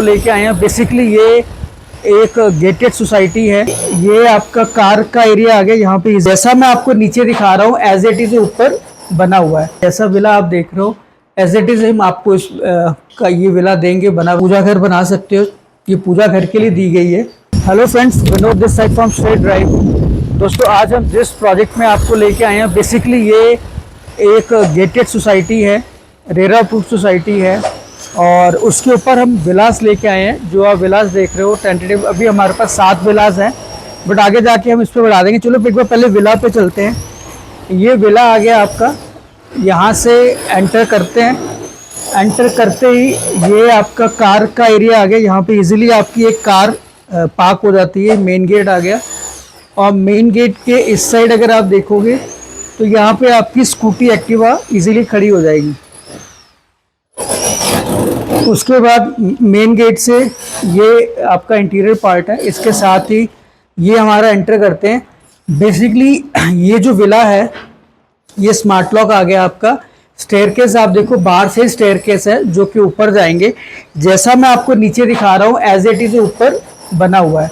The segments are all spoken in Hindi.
आपको लेके आए हैं। बेसिकली ये एक गेटेड सोसाइटी है। ये आपका कार का एरिया आ गया। यहाँ पे जैसा मैं आपको नीचे दिखा रहा हूँ एज इट इज ऊपर बना हुआ है। जैसा विला आप देख रहे हो एज इट इज हम आपको इस का ये विला देंगे बना। पूजा घर बना सकते हो, ये पूजा घर के लिए दी गई है। Hello friends, Vinod this side from straight drive. दोस्तों, आज हम जिस प्रोजेक्ट में आपको लेके आए हैं, बेसिकली ये एक गेटेड सोसाइटी है, रेरा प्रूफ सोसाइटी है, और उसके ऊपर हम विलास लेके आए हैं। जो आप विलास देख रहे हो टेंटेटिव, अभी हमारे पास 7 विलास हैं, बट आगे जाके हम इस पर बढ़ा देंगे। चलो एक बार पहले विला पे चलते हैं। ये विला आ गया आपका, यहाँ से एंटर करते हैं। एंटर करते ही ये आपका कार का एरिया आ गया। यहाँ पे इजीली आपकी एक कार पार्क हो जाती है। मेन गेट आ गया, और मेन गेट के इस साइड अगर आप देखोगे तो यहाँ पे आपकी स्कूटी एक्टिवा इजीली खड़ी हो जाएगी। उसके बाद मेन गेट से ये आपका इंटीरियर पार्ट है, इसके साथ ही ये हमारा एंटर करते हैं। बेसिकली ये जो विला है ये स्मार्ट लॉक आ गया आपका। स्टेयरकेस आप देखो, बाहर से स्टेयरकेस है जो कि ऊपर जाएंगे। जैसा मैं आपको नीचे दिखा रहा हूँ एज इट इज ऊपर बना हुआ है।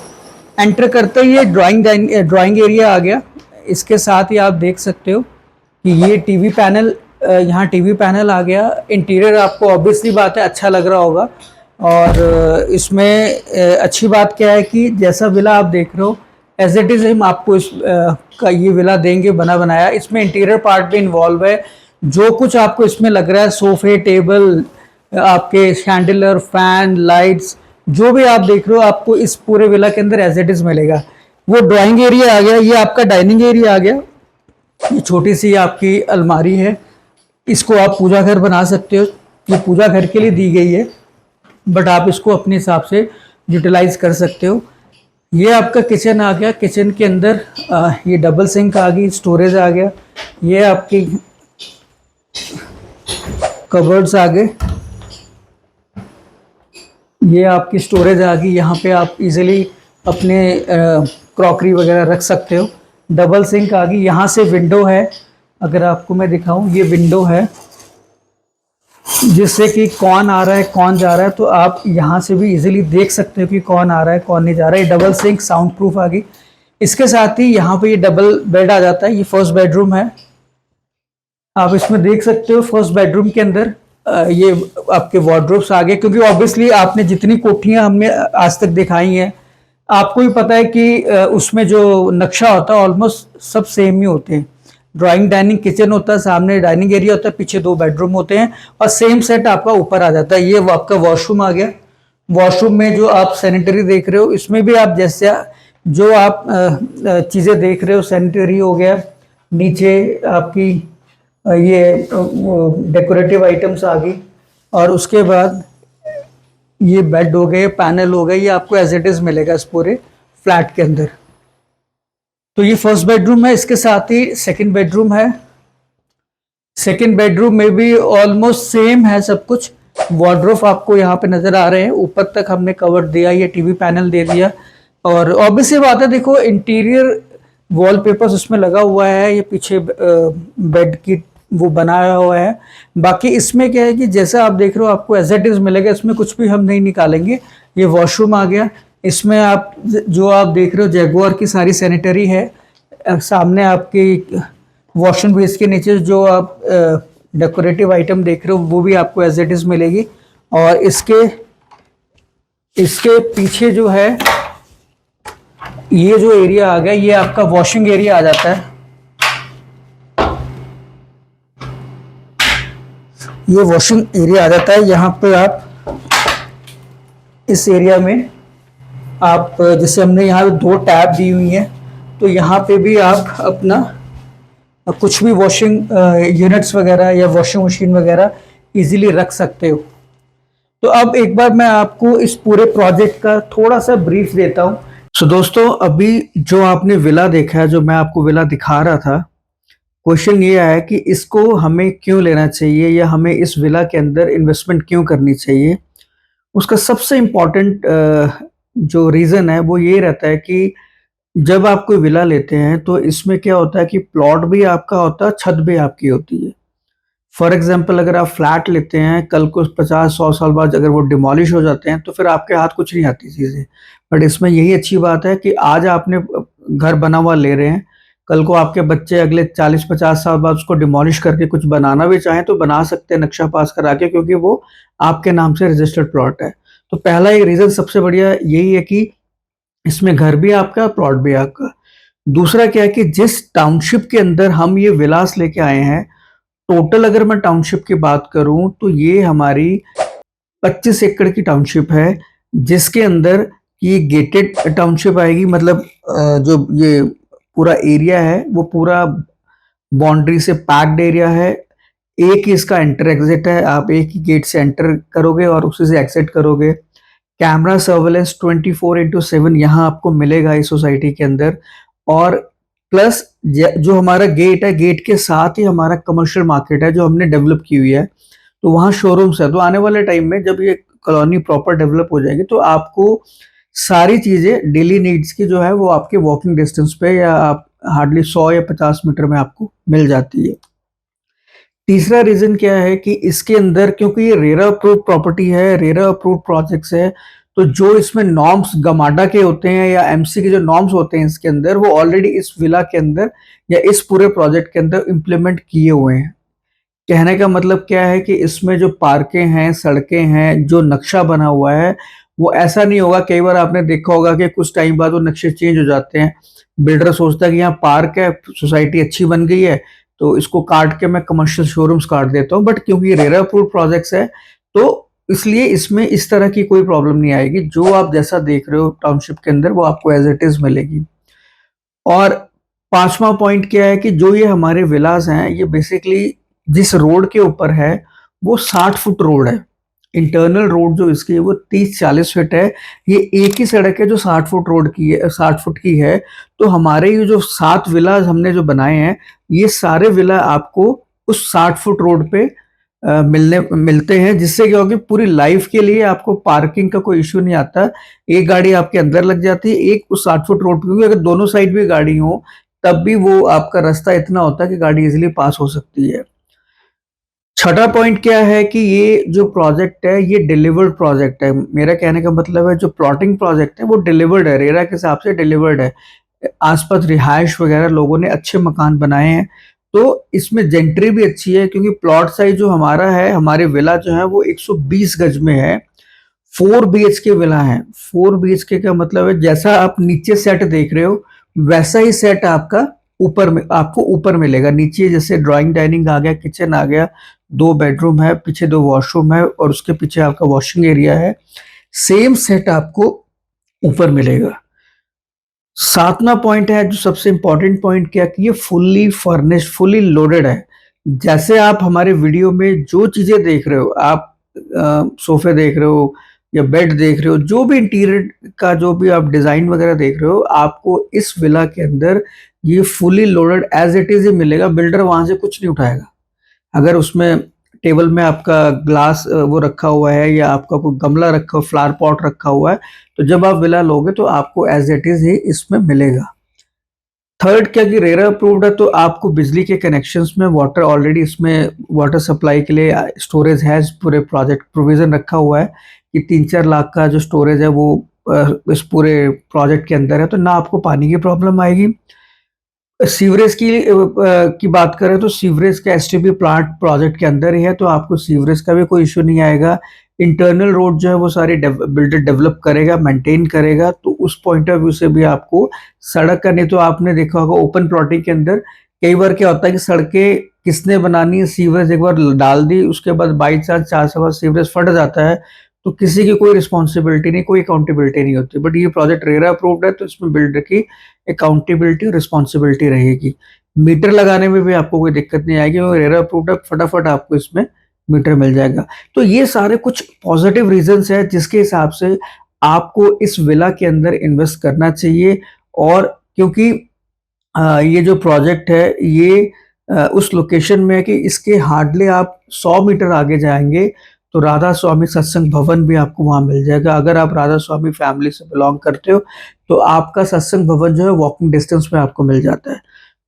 एंटर करते ही ये ड्राइंग एरिया आ गया। इसके साथ ही आप देख सकते हो कि ये टीवी पैनल, यहाँ टीवी पैनल आ गया। इंटीरियर आपको ऑब्वियसली बात है अच्छा लग रहा होगा। और इसमें अच्छी बात क्या है कि जैसा विला आप देख रहे हो एज इट इज हम आपको इस का ये विला देंगे बना बनाया। इसमें इंटीरियर पार्ट भी इन्वॉल्व है। जो कुछ आपको इसमें लग रहा है, सोफे, टेबल, आपके शैंडलर, फैन, लाइट्स, जो भी आप देख रहे हो आपको इस पूरे विला के अंदर एज इट इज मिलेगा। वो ड्राइंग एरिया आ गया, ये आपका डाइनिंग एरिया आ गया। ये छोटी सी आपकी अलमारी है, इसको आप पूजा घर बना सकते हो। ये पूजा घर के लिए दी गई है, बट आप इसको अपने हिसाब से यूटिलाइज कर सकते हो। ये आपका किचन आ गया। किचन के अंदर ये डबल सिंक आ गई, स्टोरेज आ गया। ये आपकी कबर्ड्स आ गए, ये आपकी स्टोरेज आ गई। यहाँ पे आप इजीली अपने क्रॉकरी वगैरह रख सकते हो। डबल सिंक आ गई। यहाँ से विंडो है, अगर आपको मैं दिखाऊं, ये विंडो है जिससे कि कौन आ रहा है कौन जा रहा है, तो आप यहाँ से भी इजीली देख सकते हो कि कौन आ रहा है कौन नहीं जा रहा है। डबल सिंक, साउंड प्रूफ आ गई। इसके साथ ही यहाँ पे ये डबल बेड आ जाता है। ये फर्स्ट बेडरूम है, आप इसमें देख सकते हो। फर्स्ट बेडरूम के अंदर ये आपके वार्डरोब्स आ गए, क्योंकि ऑब्वियसली आपने जितनी कोठियां हमने आज तक दिखाई हैं आपको ही पता है कि उसमें जो नक्शा होता है ऑलमोस्ट सब सेम ही होते हैं। ड्राइंग डाइनिंग किचन होता है, सामने डाइनिंग एरिया होता है, पीछे 2 बेडरूम होते हैं, और सेम सेट आपका ऊपर आ जाता है। ये आपका वॉशरूम आ गया। वॉशरूम में जो आप सैनिटरी देख रहे हो, इसमें भी आप जैसे जो आप चीज़ें देख रहे हो, सैनिटरी हो गया, नीचे आपकी ये डेकोरेटिव आइटम्स आ गई, और उसके बाद ये बेड हो गए, पैनल हो गए। ये आपको एज इट इज मिलेगा इस पूरे फ्लैट के अंदर। तो ये फर्स्ट बेडरूम है। इसके साथ ही सेकंड बेडरूम है। सेकंड बेडरूम में भी ऑलमोस्ट सेम है सब कुछ। वार्डरोब आपको यहाँ पे नजर आ रहे हैं, ऊपर तक हमने कवर दिया, ये टीवी पैनल दे दिया। और ऑब्वियसली बात है, देखो इंटीरियर वॉलपेपर्स उसमें लगा हुआ है। ये पीछे बेड की वो बनाया हुआ है। बाकी इसमें क्या है कि जैसा आप देख रहे हो आपको एज इट इज मिलेगा, इसमें कुछ भी हम नहीं निकालेंगे। ये वॉशरूम आ गया। इसमें आप जो आप देख रहे हो जैगुआर की सारी सैनिटरी है। सामने आपकी वॉशिंग बेस के नीचे जो आप डेकोरेटिव आइटम देख रहे हो वो भी आपको एज इट इज मिलेगी। और इसके पीछे जो है ये जो एरिया आ गया, ये आपका वॉशिंग एरिया आ जाता है। ये वॉशिंग एरिया आ जाता है। यहाँ पे आप इस एरिया में आप जैसे हमने यहाँ पे 2 टैब दी हुई हैं, तो यहाँ पे भी आप अपना कुछ भी वॉशिंग यूनिट्स वगैरह या वॉशिंग मशीन वगैरह इजीली रख सकते हो। तो अब एक बार मैं आपको इस पूरे प्रोजेक्ट का थोड़ा सा ब्रीफ देता हूँ। सो दोस्तों, अभी जो आपने विला देखा है, जो मैं आपको विला दिखा रहा था, क्वेश्चन ये आया कि इसको हमें क्यों लेना चाहिए या हमें इस विला के अंदर इन्वेस्टमेंट क्यों करनी चाहिए। उसका सबसे इम्पॉर्टेंट जो रीज़न है वो ये रहता है कि जब आप कोई विला लेते हैं तो इसमें क्या होता है कि प्लॉट भी आपका होता है, छत भी आपकी होती है। फॉर एग्जाम्पल अगर आप फ्लैट लेते हैं, कल को 50-100 साल बाद अगर वो डिमोलिश हो जाते हैं तो फिर आपके हाथ कुछ नहीं आती चीज़ें। बट इसमें यही अच्छी बात है कि आज आपने घर बना हुआ ले रहे हैं, कल को आपके बच्चे अगले 40-50 साल बाद उसको डिमोलिश करके कुछ बनाना भी चाहें तो बना सकते हैं नक्शा पास करा के, क्योंकि वो आपके नाम से रजिस्टर्ड प्लॉट है। तो पहला एक रीज़न सबसे बढ़िया यही है कि इसमें घर भी आपका, प्लॉट भी आपका। दूसरा क्या है कि जिस टाउनशिप के अंदर हम ये विलास लेके आए हैं, टोटल अगर मैं टाउनशिप की बात करूं तो ये हमारी 25 एकड़ की टाउनशिप है, जिसके अंदर ये गेटेड टाउनशिप आएगी। मतलब जो ये पूरा एरिया है वो पूरा बाउंड्री से पैक्ड एरिया है। एक ही इसका एंटर एग्जिट है, आप एक ही गेट से एंटर करोगे और उसी से एग्जिट करोगे। कैमरा सर्वेलेंस 24/7 यहाँ आपको मिलेगा इस सोसाइटी के अंदर। और प्लस जो हमारा गेट है, गेट के साथ ही हमारा कमर्शियल मार्केट है जो हमने डेवलप की हुई है, तो वहाँ शोरूम्स है। तो आने वाले टाइम में जब ये कॉलोनी प्रॉपर डेवलप हो जाएगी तो आपको सारी चीज़ें डेली नीड्स की जो है वो आपके वॉकिंग डिस्टेंस पे, या आप हार्डली 100 या 50 मीटर में आपको मिल जाती है। तीसरा रीजन क्या है कि इसके अंदर, क्योंकि ये रेरा अप्रूव प्रॉपर्टी है, रेरा अप्रूव प्रोजेक्ट्स है, तो जो इसमें नॉर्म्स गमाडा के होते हैं या एमसी के जो नॉर्म्स होते हैं इसके अंदर, वो ऑलरेडी इस विला के अंदर या इस पूरे प्रोजेक्ट के अंदर इम्प्लीमेंट किए हुए हैं। कहने का मतलब क्या है कि इसमें जो पार्कें हैं, सड़कें हैं, जो नक्शा बना हुआ है, वो ऐसा नहीं होगा। कई बार आपने देखा होगा कि कुछ टाइम बाद वो नक्शे चेंज हो जाते हैं। बिल्डर सोचता है कि यहाँ पार्क है, सोसाइटी अच्छी बन गई है, तो इसको काट के मैं कमर्शियल शोरूम्स काट देता हूँ। बट क्योंकि ये रेरा अप्रूव्ड प्रोजेक्ट्स है, तो इसलिए इसमें इस तरह की कोई प्रॉब्लम नहीं आएगी। जो आप जैसा देख रहे हो टाउनशिप के अंदर, वो आपको एज इट इज मिलेगी। और पांचवा पॉइंट क्या है कि जो ये हमारे विलास हैं, ये बेसिकली जिस रोड के ऊपर है वो 60 फुट रोड है। इंटरनल रोड जो इसकी है वो 30-40 फीट है। ये एक ही सड़क है जो 60 फुट रोड की है, 60 फुट की है। तो हमारे ये जो 7 विलास हमने जो बनाए हैं, ये सारे विला आपको उस 60 फुट रोड पे मिलते हैं, जिससे क्या होगी, पूरी लाइफ के लिए आपको पार्किंग का कोई इश्यू नहीं आता। एक गाड़ी आपके अंदर लग जाती है, एक उस 60 फुट रोड पे, क्योंकि अगर दोनों साइड भी गाड़ी हो तब भी वो आपका रास्ता इतना होता है कि गाड़ी इजीली पास हो सकती है। छठा पॉइंट क्या है कि ये जो प्रोजेक्ट है ये डिलीवर्ड प्रोजेक्ट है। मेरा कहने का मतलब है जो प्लॉटिंग प्रोजेक्ट है वो डिलीवर्ड है, रेरा के हिसाब से डिलीवर्ड है। आसपास रिहाइश वगैरह लोगों ने अच्छे मकान बनाए हैं, तो इसमें जेंट्री भी अच्छी है, क्योंकि प्लॉट साइज जो हमारा है, हमारे विला जो है वो 120 गज में है। 4 BHK विला है। 4 BHK का मतलब है जैसा आप नीचे सेट देख रहे हो वैसा ही सेट आपका ऊपर में आपको ऊपर मिलेगा। नीचे जैसे ड्राइंग डाइनिंग आ गया, किचन आ गया, 2 बेडरूम है, पीछे 2 वॉशरूम है और उसके पीछे आपका वॉशिंग एरिया है। सेम सेट आपको ऊपर मिलेगा। सातवां पॉइंट है जो सबसे इंपॉर्टेंट पॉइंट, क्या कि ये फुल्ली फर्निश्ड, फुल्ली लोडेड है। जैसे आप हमारे वीडियो में जो चीजें देख रहे हो, आप सोफे देख रहे हो या बेड देख रहे हो, जो भी इंटीरियर का जो भी आप डिजाइन वगैरह देख रहे हो, आपको इस विला के अंदर ये fully loaded as it is ही मिलेगा। बिल्डर वहां से कुछ नहीं उठाएगा। अगर उसमें टेबल में आपका ग्लास वो रखा हुआ है या आपका कोई गमला रखा, फ्लावर पॉट रखा हुआ है, तो जब आप विला लोगे तो आपको एज इट इज ही इसमें मिलेगा। थर्ड क्या कि रेरा अप्रूव्ड है, तो आपको बिजली के कनेक्शंस में वाटर ऑलरेडी, इसमें वाटर सप्लाई के लिए स्टोरेज है। इस पूरे प्रोजेक्ट प्रोविजन रखा हुआ है कि 3-4 लाख का जो स्टोरेज है वो इस पूरे प्रोजेक्ट के अंदर है, तो ना आपको पानी की प्रॉब्लम आएगी। सीवरेज की बात करें तो सीवरेज का एसटीपी प्लांट प्रोजेक्ट के अंदर ही है, तो आपको सीवरेज का भी कोई इश्यू नहीं आएगा। इंटरनल रोड जो है वो सारी बिल्डर डेवलप करेगा, मेंटेन करेगा, तो उस पॉइंट ऑफ व्यू से भी आपको सड़क का, नहीं तो आपने देखा होगा ओपन प्लॉटिंग के अंदर कई बार क्या होता है कि सड़कें किसने बनानी है, सीवरेज एक बार डाल दी, उसके बाद बाई चांस 4 साल सीवरेज फट जाता है, तो किसी की कोई रिस्पॉन्सिबिलिटी नहीं, कोई अकाउंटेबिलिटी नहीं होती। बट ये प्रोजेक्ट रेरा अप्रूव्ड है, तो इसमें बिल्डर की अकाउंटेबिलिटी और रिस्पॉन्सिबिलिटी रहेगी। मीटर लगाने में भी आपको कोई दिक्कत नहीं आएगी, और रेरा अप्रूव्ड है, फटाफट आपको इसमें मीटर मिल जाएगा। तो ये सारे कुछ पॉजिटिव रीजंस है जिसके हिसाब से आपको इस विला के अंदर इन्वेस्ट करना चाहिए। और क्योंकि ये जो प्रोजेक्ट है ये उस लोकेशन में है कि इसके हार्डली आप 100 मीटर आगे जाएंगे तो राधा स्वामी सत्संग भवन भी आपको वहां मिल जाएगा। अगर आप राधा स्वामी फैमिली से बिलोंग करते हो तो आपका सत्संग भवन जो है वॉकिंग डिस्टेंस में आपको मिल जाता है।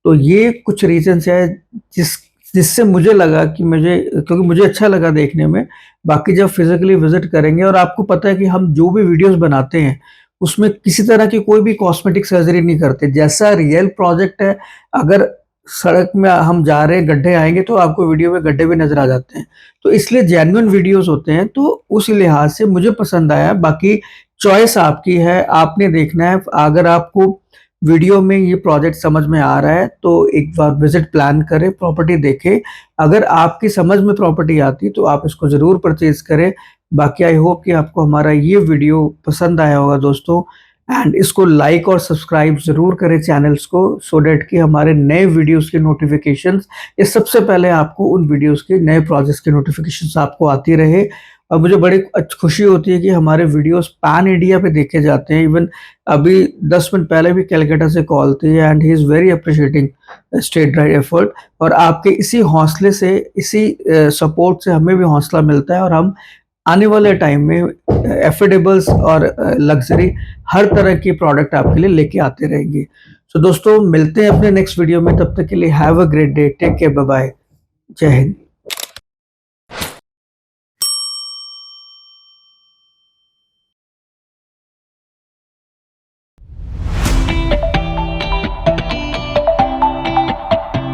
तो ये कुछ रीजंस है जिस जिससे मुझे लगा कि क्योंकि मुझे अच्छा लगा देखने में। बाकी जब फिजिकली विजिट करेंगे, और आपको पता है कि हम जो भी वीडियोस बनाते हैं उसमें किसी तरह की कोई भी कॉस्मेटिक सर्जरी नहीं करते। जैसा रियल प्रोजेक्ट है, अगर सड़क में हम जा रहे हैं, गड्ढे आएंगे तो आपको वीडियो में गड्ढे भी नजर आ जाते हैं। तो इसलिए जेन्युइन वीडियोस होते हैं, तो उस लिहाज से मुझे पसंद आया। बाकी चॉइस आपकी है, आपने देखना है। अगर आपको वीडियो में ये प्रोजेक्ट समझ में आ रहा है तो एक बार विजिट प्लान करें, प्रॉपर्टी देखें। अगर आपकी समझ में प्रॉपर्टी आती तो आप इसको ज़रूर परचेज करें। बाकी आई होप कि आपको हमारा ये वीडियो पसंद आया होगा दोस्तों, एंड इसको लाइक और सब्सक्राइब ज़रूर करें चैनल्स को, सो डैट कि हमारे नए वीडियोस के नोटिफिकेशंस, ये सबसे पहले आपको उन वीडियोस के नए प्रोजेक्ट्स के नोटिफिकेशंस आपको आती रहे। और मुझे बड़ी खुशी होती है कि हमारे वीडियोस पैन इंडिया पे देखे जाते हैं। इवन अभी 10 मिनट पहले भी कलकत्ता से कॉल थी, and he is very appreciating state drive effort. और आपके इसी हौसले से, इसी सपोर्ट से हमें भी हौसला मिलता है, और हम आने वाले टाइम में एफोर्डेबल्स और लग्जरी हर तरह के प्रोडक्ट आपके लिए लेके आते रहेंगे। सो दोस्तों, मिलते हैं अपने नेक्स्ट वीडियो में। तब तक के लिए have a great day, take care, bye bye, जय हिंद।